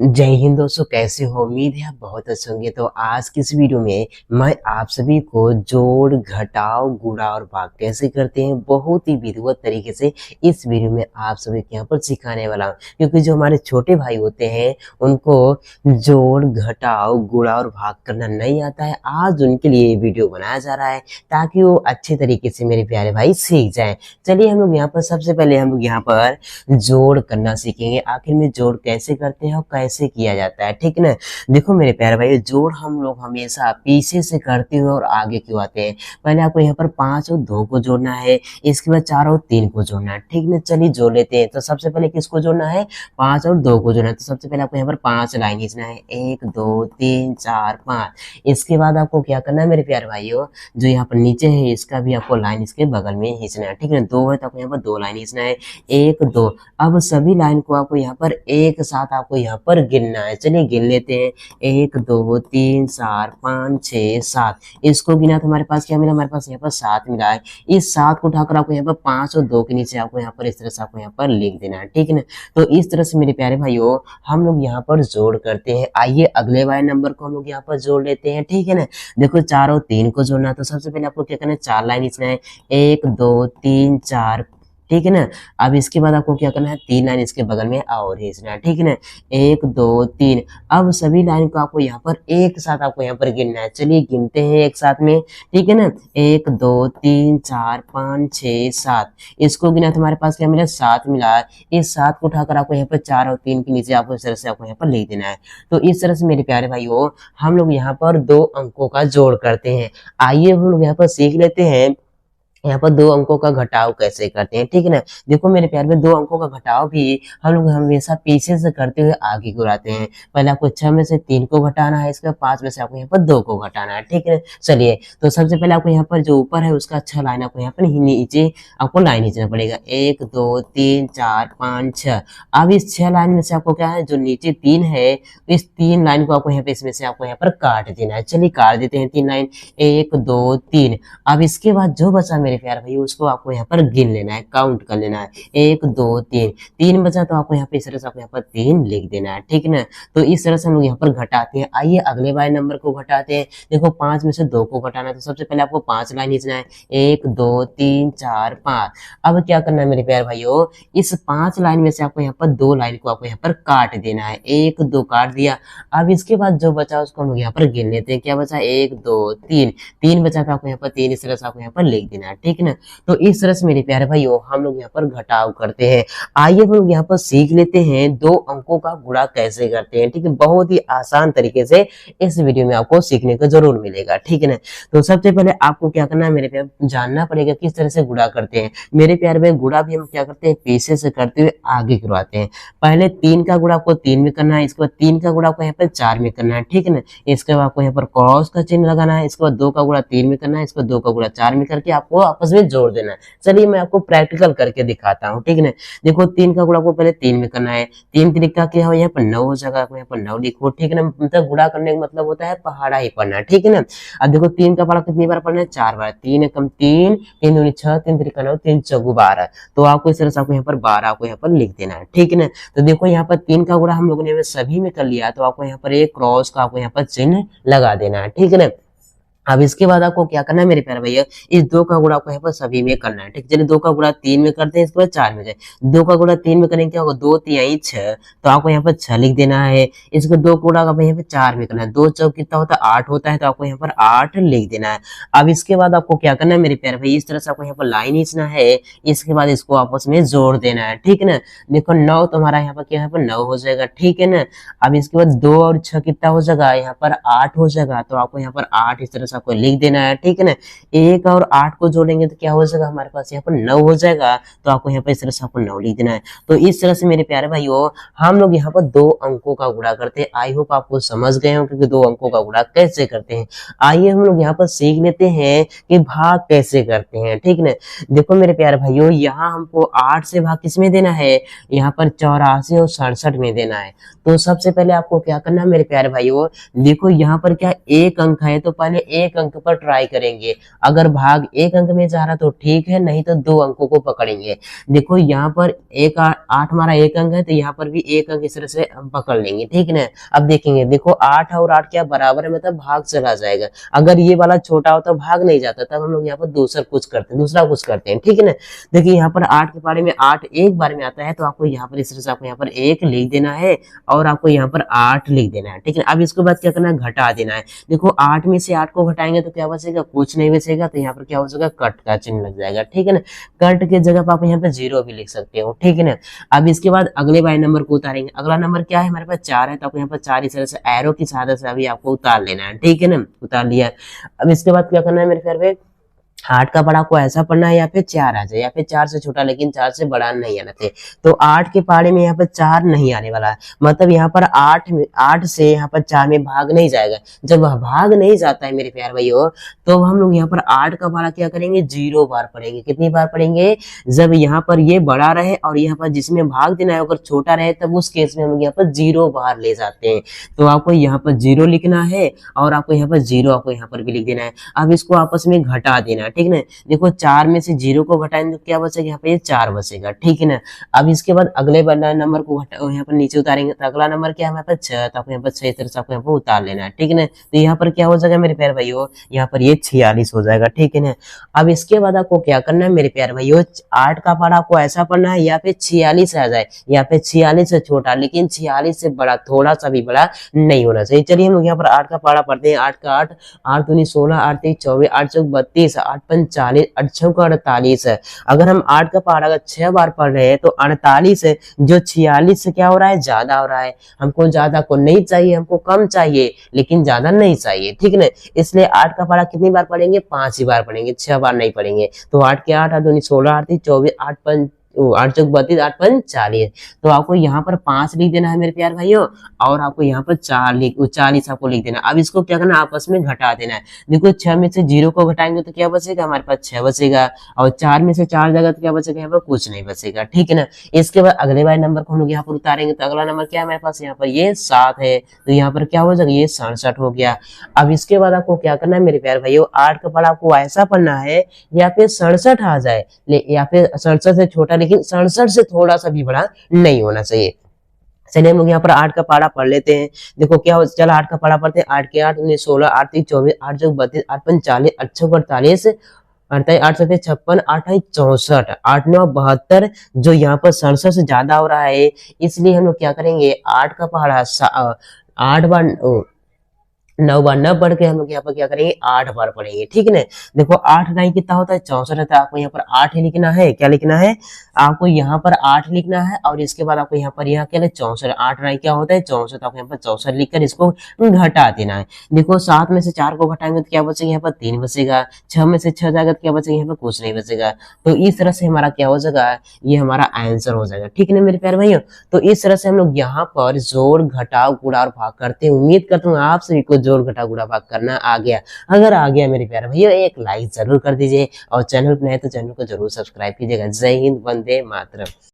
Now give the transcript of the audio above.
जय हिंद दोस्तों, कैसे हो? उम्मीद है आप बहुत अच्छे होंगे। तो आज की इस वीडियो में मैं आप सभी को जोड़, घटाव, गुणा और भाग कैसे करते हैं बहुत ही विधिवत तरीके से इस वीडियो में आप सभी के यहाँ पर सिखाने वाला हूँ। क्योंकि जो हमारे छोटे भाई होते हैं उनको जोड़, घटाव, गुणा और भाग करना नहीं आता है। आज उनके लिए ये वीडियो बनाया जा रहा है ताकि वो अच्छे तरीके से मेरे प्यारे भाई सीख जाए। चलिए हम लोग यहाँ पर सबसे पहले हम लोग यहाँ पर जोड़ करना सीखेंगे। आखिर में जोड़ कैसे करते हैं और कैसे किया जाता है, ठीक है ना। देखो मेरे प्यारे भाई, जोड़ हम लोग हमेशा पीछे से करते हुए और आगे क्यों आते हैं। पहले आपको यहाँ पर 5 और 2 को जोड़ना है, इसके बाद 4 और 3 को जोड़ना है, ठीक है। चलिए जोड़ लेते हैं। तो सबसे पहले किसको जोड़ना है? 5 और 2 को जोड़ना है। तो सबसे पहले आपको यहाँ पर 5 लाइन खींचना है, 1 2 3 4 5। इसके बाद आपको क्या करना है मेरे प्यारे भाइयों, जो यहाँ पर नीचे है इसका भी आपको लाइन इसके बगल में खींचना है, ठीक है। 2 है तो आपको यहाँ पर 2 लाइन खींचना है, 1 2। अब सभी लाइन को आपको यहाँ पर एक साथ आपको यहाँ पर गिनना है। चलिए गिन लेते हैं, 1 2 3 4 5 6 7। इसको गिना तो हमारे पास क्या मिला? हमारे पास यहाँ पर 7 मिला है। इस 7 को उठाकर आपको यहाँ पर 5 और 2 के नीचे आपको यहाँ पर इस तरह से आपको यहाँ पर लिख देना है, ठीक है ना। तो इस तरह से मेरे प्यारे भाइयों हम लोग यहाँ पर जोड़ करते हैं। आइए अगले वाले नंबर को हम लोग यहाँ पर जोड़ लेते हैं, ठीक है ना। देखो 4 और 3 को जोड़ना है। तो सबसे पहले आपको क्या करना है? 4 लाइन खींचना है, 1 2 3 4, ठीक है ना। अब इसके बाद आपको क्या करना है? 3 लाइन इसके बगल में और खींचना है, ठीक है ना। 1 2 3। अब सभी लाइन को आपको यहाँ पर एक साथ आपको यहाँ पर गिनना है। चलिए गिनते हैं एक साथ में, ठीक है ना। 1 2 3 4 5 6 7। इसको गिना तो हमारे पास क्या मिला? 7 मिला है। इस 7 को उठाकर आपको यहाँ पर 4 और 3 के नीचे आपको इस तरह से आपको यहाँ पर लिख देना है। तो इस तरह से मेरे प्यारे भाइयों हम लोग यहाँ पर 2 अंकों का जोड़ करते हैं। आइए हम लोग यहाँ पर सीख लेते हैं यहाँ पर 2 अंकों का घटाव कैसे करते हैं, ठीक है ना। देखो मेरे प्यार में 2 अंकों का घटाव भी हम लोग हमेशा पीछे से करते हुए आगे को आते हैं। पहले आपको 6 में से 3 को घटाना है, इसके बाद 5 में से आपको यहाँ पर 2 को घटाना है, ठीक है। चलिए तो सबसे पहले आपको यहाँ पर जो ऊपर है उसका 6 लाइन आपको यहाँ पर नीचे आपको लाइन खींचना पड़ेगा, 1 2 3 4 5 6। अब इस 6 लाइन में से आपको क्या है, जो नीचे 3 है इस 3 लाइन को आपको यहाँ पे इसमें से आपको यहाँ पर काट देना है। चलिए काट देते हैं 3 लाइन, 1 2 3। अब इसके बाद जो बचा मेरे प्यार भाई उसको आपको यहाँ पर गिन लेना है, काउंट कर लेना है, 1 2 3। 3 बचा तो आपको यहाँ पे इस तरह से आपको यहाँ पर 3 लिख देना है, ठीक है ना। तो इस तरह से हम लोग यहाँ पर घटाते हैं। आइए अगले वाले नंबर को घटाते हैं। देखो 5 में से 2 को घटाना है। तो सबसे पहले आपको 5 लाइन खींचना है, 1 2 3 4 5। अब क्या करना है मेरे प्यार भाइयों, इस 5 लाइन में से आपको यहाँ पर 2 लाइन को आपको यहाँ पर काट देना है, 1 2 काट दिया। अब इसके बाद जो बचा उसको हम लोग यहाँ पर गिन लेते हैं। क्या बचा? 1 2 3। 3 बचा तो आपको यहाँ पर 3 इस तरह से आपको यहाँ पर लिख देना है, ठीक है ना। तो इस तरह से मेरे प्यारे भाइयों हम लोग यहाँ पर घटाव करते हैं। आइए हम लोग यहाँ पर सीख लेते हैं 2 अंकों का गुणा कैसे करते हैं, ठीक है। बहुत ही आसान तरीके से इस वीडियो में आपको सीखने को जरूर मिलेगा, ठीक है ना। तो सबसे पहले आपको क्या करना है मेरे प्यारे, जानना पड़ेगा किस तरह से गुणा करते हैं। मेरे प्यारे भाई गुणा भी हम क्या करते हैं? पीछे से करते हुए आगे करवाते हैं। पहले 3 का गुणा आपको 3 में करना है, इसके बाद 3 का गुणा आपको यहाँ पर 4 में करना है, ठीक है ना। इसके बाद आपको यहाँ पर क्रॉस का चिन्ह लगाना है, इसके बाद 2 का गुणा 3 में करना है, इसके बाद 2 का गुणा 4 में करके आपको आपस में जोड़ देना है। चलिए मैं आपको प्रैक्टिकल करके दिखाता हूँ, ठीक है ना। देखो 3 का गुणा आपको पहले 3 में करना है, 3 तरीका क्या हो, यहाँ पर 9 हो जाएगा, आपको यहाँ पर 9 लिखो, ठीक है ना। मतलब गुणा करने का मतलब होता है पहाड़ा ही पढ़ना, ठीक है ना। अब देखो 3 का पहाड़ा कितनी बार पढ़ना है? 4 बार। 3 एकम 3, 3 दूनी 6, 3 तरीका 9, 3 चौगु 12। तो आपको इस तरह से आपको यहाँ पर 12 आपको यहाँ पर लिख देना है, ठीक है ना। तो देखो यहाँ पर 3 का गुणा हम लोगों ने सभी में कर लिया, तो आपको यहाँ पर एक क्रॉस का आपको यहाँ पर चिन्ह लगा देना है, ठीक है ना। अब इसके बाद आपको क्या करना है मेरे प्यारे भैया, इस 2 का गुणा आपको यहाँ पर सभी में करना है, ठीक। चलिए 2 का गुणा 3 में करते हैं, इसके बाद 4 में जाए। 2 का गुणा 3 में करेंगे क्या होगा? 2 3 6, तो आपको यहाँ पर 6 लिख देना है। इसको 2 गुणा आपको यहाँ पे 4 में करना है, 2 चौक कितना होता है? 8 होता है, तो आपको यहाँ पर 8 लिख देना है। अब इसके बाद आपको क्या करना है मेरे प्यारे भाई, इस तरह से आपको यहाँ पर लाइन खींचना है, इसके बाद इसको आपस में जोड़ देना है, ठीक है ना। देखो 9 तुम्हारा यहाँ पर क्या है, 9 हो जाएगा, ठीक है ना। अब इसके बाद 2 और 6 कितना हो जाएगा? यहाँ पर 8 हो जाएगा, तो आपको यहाँ पर 8 इस तरह से आपको लिख देना है, ठीक है ना। 1 और 8 को जोड़ेंगे तो क्या हो जाएगा? हमारे पास यहाँ पर 9 हो जाएगा, तो आपको यहाँ पर इस तरह से आपको 9 लिख देना है। तो इस तरह से मेरे प्यारे भाइयों हम लोग यहाँ पर 2 अंकों का गुणा करते हैं। आई होप आपको समझ गए हो क्योंकि 2 अंकों का गुणा कैसे करते हैं। आइए हम लोग यहाँ पर सीख लेते हैं कि भाग कैसे करते हैं, ठीक ना। देखो मेरे प्यारे भाइयों यहाँ हमको 8 से भाग किसमें देना है? यहाँ पर 84 और 67 में देना है। तो सबसे पहले आपको क्या करना है मेरे प्यारे भाइयों, देखो यहाँ पर क्या एक अंक है, तो पहले एक अंक पर ट्राई करेंगे। अगर भाग एक अंक में जा रहा तो ठीक है, नहीं तो 2 अंकों को पकड़ेंगे। देखो यहाँ पर एक 8 हमारा एक अंक है, तो यहाँ पर भी एक अंक इस तरह से हम पकड़ लेंगे, ठीक है ना। अब देखेंगे, देखो 8 और 8 क्या बराबर है, मतलब भाग चला जाएगा। अगर ये वाला छोटा होता तो भाग नहीं जाता, तब हम लोग यहाँ पर दूसरा कुछ करते हैं, ठीक है ना। देखिए यहाँ पर 8 के बारे में 8 एक बार में आता है, तो आपको यहाँ पर इस तरह से आपको यहाँ पर 1 लिख देना है और आपको यहाँ पर 8 लिख देना है, ठीक है ना। अब इसके बाद क्या करना है, घटा देना है। देखो 8 में से 8 को घटाएंगे तो क्या बचेगा, कुछ नहीं बचेगा, तो यहाँ पर क्या हो जाएगा, कट का चिन्ह लग जाएगा, ठीक है ना। कट के जगह पर आप यहाँ पे 0 भी लिख सकते हो, ठीक है ना। अब इसके बाद अगले बाई नंबर को उतारेंगे। अगला नंबर क्या है, हमारे पास 4 है, तो आपको यहाँ पर 4 इस तरह से एरो की सहायता से अभी आपको उतार लेना है, ठीक है ना। उतार लिया। अब इसके बाद क्या करना है मेरे प्यारे भाई, 8 का पढ़ा को ऐसा पढ़ना है, या फिर 4 आ जाए, या फिर 4 से छोटा लेकिन 4 से बड़ा नहीं आना चाहिए। तो 8 के पहाड़े में यहाँ पर 4 नहीं आने वाला है, मतलब यहाँ पर 8 से यहाँ पर 4 में भाग नहीं जाएगा। जब भाग नहीं जाता है मेरे प्यारे भाइयों, तो हम लोग यहाँ पर 8 का पहाड़ा क्या करेंगे, 0 बार पढ़ेंगे। कितनी बार पढ़ेंगे, जब यहाँ पर ये बड़ा रहे और यहाँ पर जिसमें भाग देना है अगर छोटा रहे, तब उस केस में हम लोग यहाँ पर 0 बार ले जाते हैं। तो आपको यहाँ पर 0 लिखना है और आपको यहाँ पर 0 आपको यहाँ पर भी लिख देना है। अब इसको आपस में घटा देना है, ठीक है ना। देखो 4 में से 0 को घटाएंगे तो क्या बचेगा, यहाँ पे ये 4 बचेगा, ठीक है ना। अब इसके बाद अगले वाला नंबर को यहाँ पर नीचे उतारेंगे, तो अगला नंबर क्या है हमारे पास 6, तो आपको यहाँ पर 6 तरह से आपको यहाँ पर उतार लेना है, ठीक है ना। तो यहाँ पर क्या हो जाएगा मेरे प्यारे भाइयों, यहाँ पर ये 46 हो जाएगा, ठीक है ना। अब इसके बाद आपको क्या करना है मेरे प्यारे भाइयों, 8 का पढ़ा आपको ऐसा पढ़ना है या फिर 46 आ जाए, या फिर 46 से छोटा लेकिन 46 से बड़ा, थोड़ा सा भी बड़ा नहीं होना चाहिए। चलिए हम लोग यहाँ पर 8 का पढ़ा पढ़ते हैं। 8 का 8, 8 दूनी 16, 8 3 24, 8 चौक 32, 8 5 40, 8 छौक 48 है। अगर हम 8 का पहाड़ा अगर 6 बार पढ़ रहे हैं तो 48 है, जो 46 से क्या हो रहा है, ज्यादा हो रहा है। हमको ज्यादा को नहीं चाहिए, हमको कम चाहिए, लेकिन ज्यादा नहीं चाहिए, ठीक है ना। इसलिए 8 का पहाड़ा कितनी बार पढ़ेंगे, 5 ही बार पढ़ेंगे, 6 बार नहीं पढ़ेंगे। तो 8 के 8, 8 दूनी 16, 8 3 24, 8 5 8 चौक 32, 8 5 40। तो आपको यहाँ पर 5 लिख देना है मेरे प्यारे भाइयों, और आपको यहाँ पर 40 आपको लिख देना। अब इसको क्या करना, आपस में घटा देना है। देखो 6 में से 0 को घटाएंगे तो क्या बचेगा, हमारे पास 6 बचेगा, और 4 में से 4 जाएगा तो क्या बचेगा, यहाँ पर कुछ नहीं बचेगा, ठीक है ना। इसके बाद अगले बार नंबर को हम लोग यहाँ पर उतारेंगे, तो अगला नंबर क्या है हमारे पास, यहाँ पर ये 7 है, तो यहाँ पर क्या हो जाएगा, ये 67 हो गया। अब इसके बाद आपको क्या करना है मेरे प्यारे भाइयों, 8 का पढ़ा आपको ऐसा पढ़ना है या फिर 67 आ जाए, या फिर 67 से छोटा लेकिन 67 से थोड़ा सा भी बड़ा नहीं होना चाहिए। चलिए हम लोग यहाँ पर 8 का पढ़ा पढ़ लेते हैं। देखो क्या हो, चलो 8 का पढ़ा पढ़ते हैं। 8 के 8 19 16, 8 3 24, 8 चौक 32, 8 5 40, 8 छौक 48, 48 8 7 56, 8 8 64, 8 9 72। जो यहाँ पर 67 से ज्यादा हो रहा है, इसलिए हम लोग क्या करेंगे, 8 का पढ़ा 8 बार 9 बार न पढ़ के हम लोग यहाँ पर क्या करेंगे, 8 बार पढ़ेंगे, ठीक है ना। देखो 8 9 कितना होता है, 64 रहता है। आपको यहाँ पर 8 ही लिखना है, क्या लिखना है, आपको यहाँ पर 8 लिखना है, और इसके बाद आपको यहाँ पर यहाँ क्या है, 64। 8 9 क्या होता है, 64, आपको यहाँ पर 64 लिखकर इसको घटा देना है। देखो 7 में से 4 को घटाएंगे तो क्या बचेगा, यहाँ पर 3 बचेगा। 6 में से 6 जाएगा तो क्या बचेगा, यहाँ पर कुछ नहीं बचेगा। तो इस तरह से हमारा क्या हो जाएगा, ये हमारा आंसर हो जाएगा, ठीक है ना मेरे प्यारे भाइयों। तो इस तरह से हम लोग यहाँ पर जोड़ घटाव गुणा और भाग करते हैं। उम्मीद करता हूँ आप सभी को जोड़ घटाव गुणा भाग करना आ गया। अगर आ गया मेरे प्यारे भैया, एक लाइक जरूर कर दीजिए, और चैनल पर नए तो चैनल को जरूर सब्सक्राइब कीजिएगा। जय हिंद, वंदे मातरम।